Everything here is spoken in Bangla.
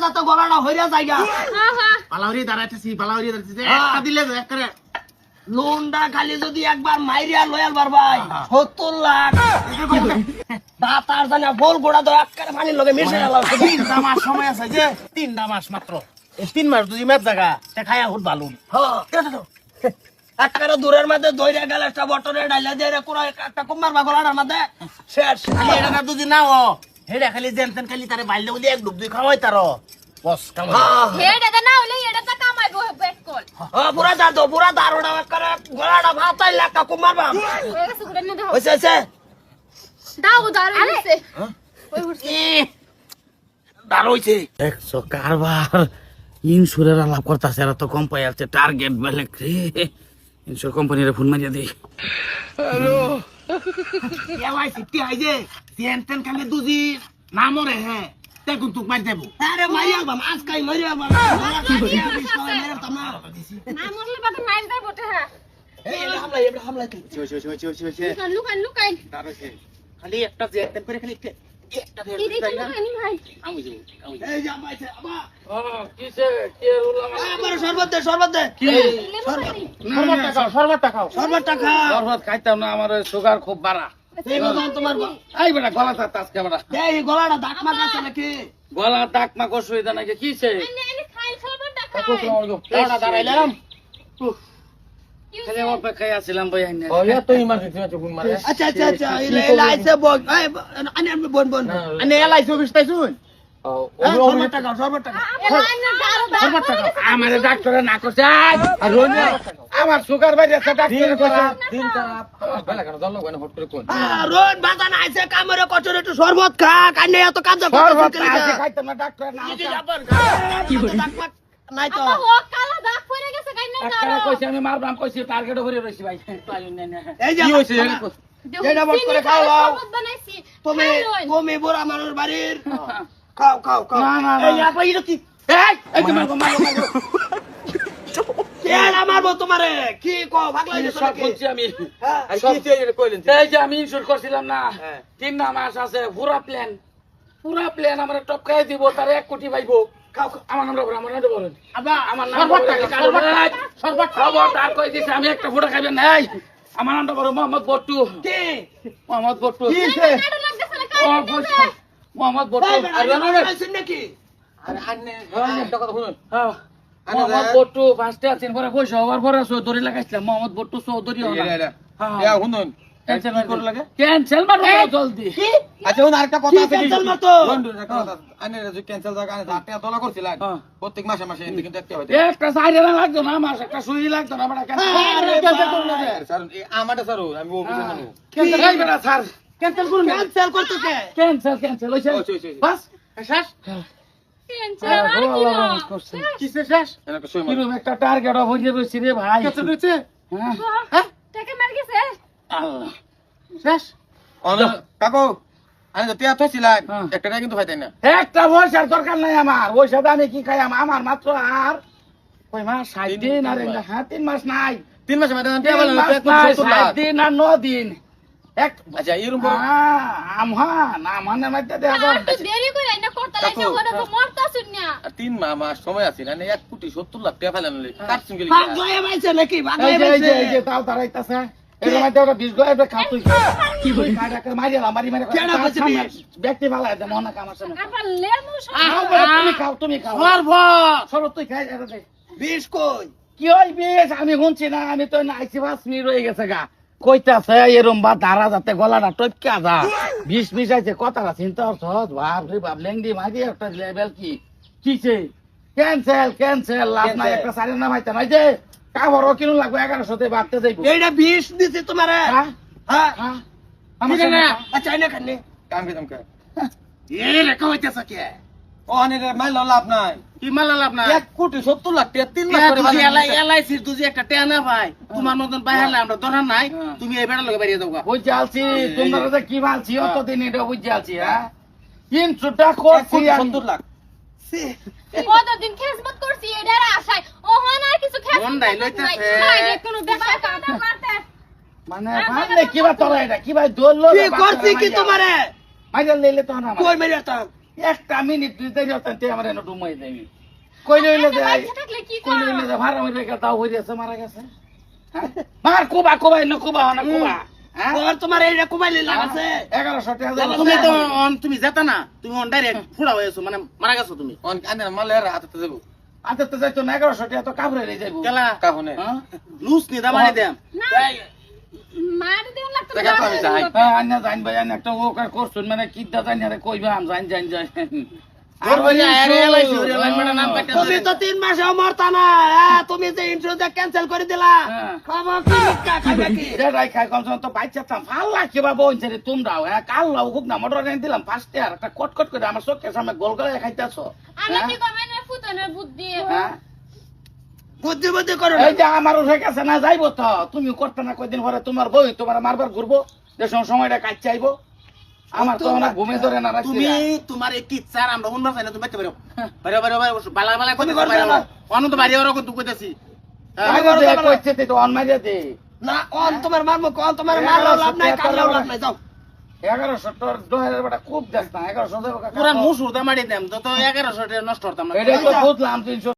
যাতে গলাটা হইরা জায়গা পালাউরি দাঁড়াইতেছি একটা দিলে এক করে লোনটা খালি যদি একবার মাইরিয়া লয়াল বার ভাই 70 লাখ দাতার জানা বল গোড়া তো একবারে পানির লগে মিশে গেল 3টা মাস সময় আছে যে 3টা মাস মাত্র এই 3 মাস যদি মেদ জায়গা তে খায়া হুট বালুন একবারে দূরের মধ্যে দইরা গেল একটা বটরে ডাইলা দিয়ে রে কোন একটা কুমার বা গলাটার মধ্যে শেষ খালি এটা যদি না ও হেডা খালি জেনতেন খালি তারে বাইলে বলি এক ডুব দুই খাওয়াই তার বস কাম হেডা না হলে এটা তো কামাইবো বেক কল পুরা দারোডা একবারে গলাটা ভাতাই লাগা কুমার বা হয়ে গেছে গুড়া না দাও হইছে দাও দাঁড়াইছে ওই উঠছে দাঁড়াইছে একশো কারবার ইন্স্যুরের আলাপ করতেছে এরা তো কম পাই আছে টার্গেট বেলেক রে ইন্স্যুর কোম্পানির ফোন মারিয়া দিই হ্যালো ভাই সিটি আইজে তেন খালি দুজি না মরে হ্যাঁ দেখুন তুক মারি দেবো আরে মাইয়া বাম আজকাই মারিয়া বাম না মরলে বাদ মাইর দাও বটে হ্যাঁ হামলা লুকান লুকান খালি একটা যে একদম করে খালি একটা কি দেখি লুকানি ভাই আমি যাবো এই যে আমাইছে আমা কিসে কে রুলাম আমার শরবত দে কি শরবত খাও শরবত খাইতাম না আমার সুগার খুব বাড়া এই বাদাম তোমার এই বেটা গলা তাজকে বেটা এই গলাটা দাগ মাখাছে নাকি গলা দাগ মা অসুবিধা নাকি কিসে এনে খাই সবটা খাই এটা দাঁড়াইলাম কি খালি অপেক্ষায় আছিলাম ভাই আইনা আচ্ছা এই লাইছে বল এই আনে বল আনে এলাইছো বিস্তাইছুন শরবত টাকা আমার ডাক্তারে না করছে আমার সুগার বাইরে আছে ডাক্তারে দিন খারাপ বেলা কেন জল লাগবে না হট করে কোন রোজ বাজান আইছে কামরে কচরে একটু শরবত খা কানে এত কাজ খাইতাম না ডাক্তার না কি বলি নাই তো ও কালা দাগ পড়ে গেছে কাই না ডাক্তার কইছে আমি মারবাম কইছি টার্গেট ভরে রইছি ভাই এই যে কি হইছে এটা বট করে খাও বানাইছি তুমি বুড়া মানুষ বাড়ির খাও না এই আপা এটা কি এই তোমার মারো কেডা মারবো তোমারে কি কো ভাগলাই সব বলছি আমি হ্যাঁ এই যে আমি ইনস্যুর করছিলাম না 3 মাস আছে পুরা প্ল্যান আমার টপ খাই দিব তার 1 কোটি পাইবো আমার নামটা বলেন আমার নাম সর্বত খবর তার কই দিছে আমি একটা ফোঁটা খাইবেন নাই আমার নামটা বলো মোহাম্মদ বট্টু কে মোহাম্মদ বট্টু কাটো লাগতেছে না ও বলছি মোহাম্মদ বট্টু আইছেন নাকি মোহাম্মদ বট্টু ফার্স্টে আছেন পরে পয়সা হওয়ার পরে চৌধুরী লাগাইছিলাম মোহাম্মদ বট্টু চৌধুরী ক্যান্সেল মারো জলদি আচ্ছা আরেকটা কথা আছে ক্যান্সেল মারতো ক্যান্সেল জায়গা দলা করছিলেন প্রত্যেক মাসে কিন্তু দেখতে হয় একটা সাইডে লাগতো না আমার একটা সুই লাগতো না আমার স্যার আমারটা স্যার আমি অফিসে মানুষ স্যার ক্যান্সেল করুন ক্যান্সেল করতে কে ক্যান্সেল হইছে বাস শেষ কিসে শেষ কিরকম একটা টার্গেট অফ হয়ে রয়েছে রে ভাই হ্যাঁ টাকা মার গেছে আল্লাহ শেষ কাকু আমি তো তিয়াত ছিলাম একটা টাকা কিন্তু খাইতেন না একটা পয়সার দরকার নাই আমার পয়সাটা আমি কি খাই আমার মাত্র আর কই মাস 7 দিন আর 3 মাস নাই 3 মাসে মাইতে 7 দিন আর 9 দিন এক আচ্ছা এরকম মানে মাইতে দেখো তো দেরি কই না করতে লাগছে ওরা তো মরতা শুনিয়া আর 3 মাস সময় আছে না 1 কোটি 70 লাখ টাকা ফেলান কাটছুন গেলি ভাগলাই আইছে নাকি ভাগলাই এই আইছে যে তাও তারাইতাছে এর মধ্যে ওটা 20 গয় একটা খাতুই কি বলি কাটাকে মারি কেডা বলছে ব্যক্তি ভালো আছে মনে কাম আছে না আবার লেমু তুমি খাও সরব তুই খাই এটা দে 20 কই কি হই বেশ আমি শুনছি না আমি তো আইছি 5 মিনিট রয়ে গেছে গা কইতাছে এরম বা দাঁড়া যাতে গলাটা টপকা যা 20 মিশাইছে কথাটা চিন্তা করছ ভাব রে বাপ লেংডি মারি একটা লেভেল কিছে ক্যান্সেল লাভ নাই একটা সাড়ে না মাইতে নাই যে কাবরও কিনু লাগবে 1100 তে বাড়তে যাইবো এইটা 20 দিছি তোমারে হ্যাঁ হ্যাঁ আমার ঠিক না আচ্ছা আইনা খানে কাম কেমন করে এ রেখা হইতাছে কে ও আনে মাইল লাভ নাই কি মালা লাভ নাই 1 কোটি 70 লাখ টাকা 3 লাখ করে তুই এলআইসির তুই একটা টেনা ভাই তোমার মতন বাইরে আমরা দরার নাই তুমি এই বেড়া লগে বাইরে যাওগা বুঝ জালছি তোমরা যে কি মালছি অত দিন এটা বুঝ জালছি হ্যাঁ 300 টাকা করছি 70 লাখ কতদিন খেজমত করছি এটার আশায় ও হয় না কিছু খেজমত মন্ডাই লইতাছে কোনো ব্যাপার কাটা মারতে মানে ভাবলে কি বা তোরা এটা কি ভাই দোল কি করছি কি তোমারে মাইরা লইলে তো না কই মেরে তাম একটা মিনিট দিতে যাতে আমার এনে ডুমাই দেবি কইলে হইলে আপনি যে বাচ্চা থাকলে কি কইলে করো? হইলে যে ভাড়া হইলে দাও হয়ে গেছে মারা গেছে হ্যাঁ? মার কুবা কুবা না কুবা না কুবা হ্যাঁ ওর তোমার এইটা কুমাইলে লাগাছে 1100 টাকা তুমি তো তুমি যেতা না তুমি অন ডাইরেক্ট ফুড়া হয়েছো মানে মারা গেছো তুমি আনের মালে হাতে যাবো আচ্ছা তো যাইতো না 1100 টাকা তো কাপড়ে লই যাইবো কেলা কাহনে হ্যাঁ লুজ নি দামানি দেম না মার দেন লাগতো দেখা তো আমি যাই। হ্যাঁ আন্না জান ভাই আন্না একটা ওকার করছুন মানে কিডা জানি আরে কইবা আম জান জান জান আর ওই আরে এলাইছি ওরে এলাই মানে নাম কাটতে তুমি তো 3 মাসেও মরতা না হ্যাঁ, তুমি যে ইন্টারভিউটা ক্যান্সেল করে দিলা হ্যাঁ। খাবো কি নিকা খাবে কি যেটাই খাই কম তো বাইচাতাম ভাল লাগছে বাবা ওইছে রে তোমরাও হ্যাঁ কাল লাউ খুব না মোটর গান দিলাম ফার্স্ট ইয়ার একটা কটকট করে আমার চোখের সামনে গোল করে খাইতেছো আমি কি কমেন্টের ফুটনের বুদ্ধি হ্যাঁ বুদ্ধি বুদ্ধি করো না। এই যে আমার উঠে গেছে না যাইবো তো তুমি করতে না কয়দিন পরে তোমার বই তোমার মারবার ঘুরবো যে সময়টা কাজ চাইবো আমার তো অনেক ঘুমে ধরে না রাখছি তুমি তোমার এক ইচ্ছা আর আমরা শুনবা চাই না তুমি বাইতে পারো পারো পারো পারো বালা বালা কত তুমি করবে না? অনন্ত বাড়ি ওরা কত কইতাছি কইছে তো অন মারিয়া দে না অন তোমার মারমু কোন তোমার মারলেও লাভ নাই কাটলেও লাভ নাই যাও 1100 টাকার 2000 টাকা খুব দেখ না 1100 টাকা পুরা মুসুর দামাড়ি দেম তো 1100 টাকা নষ্ট করতাম না এটা তো বুঝলাম 300